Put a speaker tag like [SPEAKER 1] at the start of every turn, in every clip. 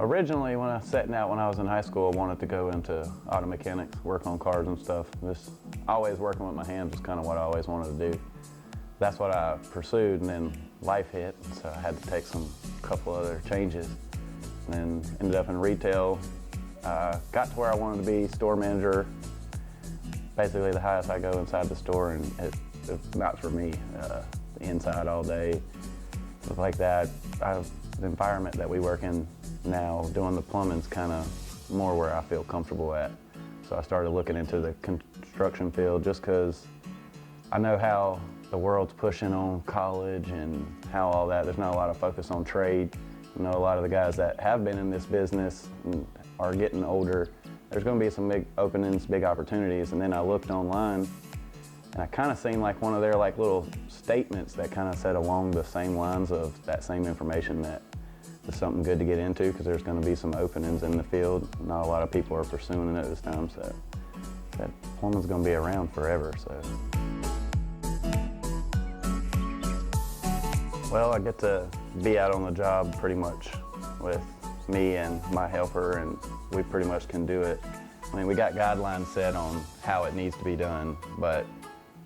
[SPEAKER 1] Originally, when I was setting out when I was in high school, I wanted to go into auto mechanics, work on cars and stuff. Just always working with my hands was kind of what I always wanted to do. That's what I pursued, and then life hit, so I had to take couple other changes. And then ended up in retail. Got to where I wanted to be, store manager. Basically the highest I go inside the store, and it's not for me. The inside all day, stuff like that. The environment that we work in now, doing the plumbing's kind of more where I feel comfortable at. So I started looking into the construction field just because I know how the world's pushing on college and how all that. There's not a lot of focus on trade. I know a lot of the guys that have been in this business and are getting older, there's going to be some big openings, big opportunities. And then I looked online and I kind of seen like one of their like little statements that kind of said along the same lines of that same information that is something good to get into because there's going to be some openings in the field. Not a lot of people are pursuing it at this time, so that plumbing's going to be around forever. So, well, I get to be out on the job pretty much with me and my helper, and we pretty much can do it. I mean, we got guidelines set on how it needs to be done, but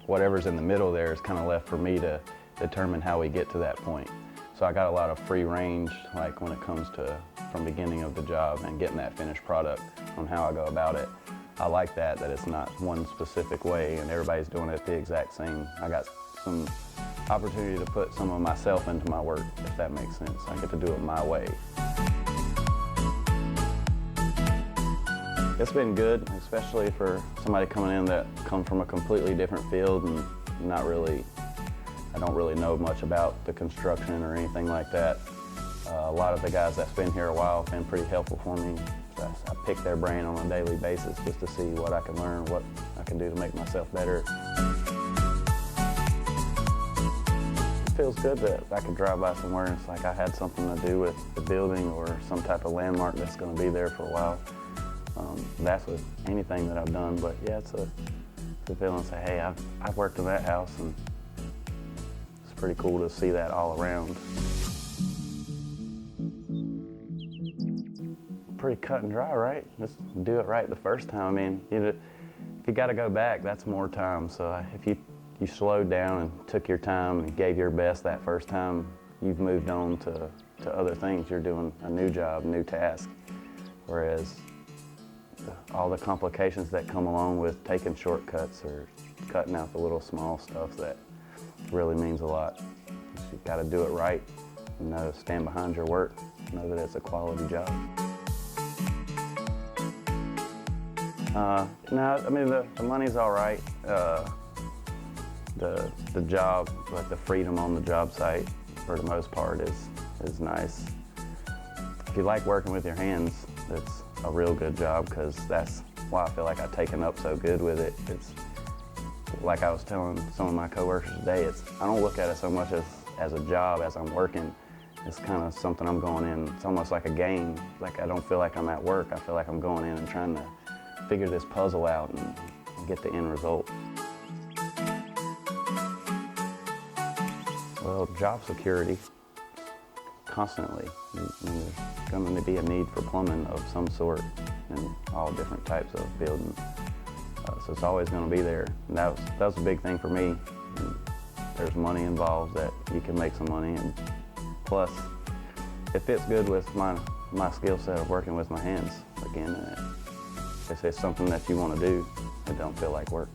[SPEAKER 1] whatever's in the middle there is kind of left for me to determine how we get to that point. So I got a lot of free range, like when it comes to from beginning of the job and getting that finished product on how I go about it. I like that it's not one specific way and everybody's doing it the exact same. I got some opportunity to put some of myself into my work, if that makes sense. I get to do it my way. It's been good, especially for somebody coming in that comes from a completely different field and I don't really know much about the construction or anything like that. A lot of the guys that's been here a while have been pretty helpful for me. So I pick their brain on a daily basis just to see what I can learn, what I can do to make myself better. It feels good that I can drive by somewhere and it's like I had something to do with the building or some type of landmark that's going to be there for a while. That's with anything that I've done, but yeah, it's a feeling to say, hey, I've worked in that house, and it's pretty cool to see that all around. Pretty cut and dry, right? Just do it right the first time. I mean, if you got to go back, that's more time. So if you slowed down and took your time and gave your best that first time, you've moved on to other things. You're doing a new job, new task. Whereas all the complications that come along with taking shortcuts or cutting out the little small stuff that really means a lot. You've got to do it right, stand behind your work, know that it's a quality job. No, I mean, the money's all right. The job, like the freedom on the job site, for the most part, is nice. If you like working with your hands, it's a real good job, because that's why I feel like I've taken up so good with it. It's like I was telling some of my coworkers today, I don't look at it so much as a job as I'm working. It's kind of something I'm going in, it's almost like a game. Like I don't feel like I'm at work, I feel like I'm going in and trying to figure this puzzle out and get the end result. Well, job security, constantly. I mean, there's going to be a need for plumbing of some sort in all different types of buildings. So it's always going to be there. And that was a big thing for me. And there's money involved, that you can make some money, and plus it fits good with my skill set of working with my hands. Again, if it's something that you want to do, it don't feel like work.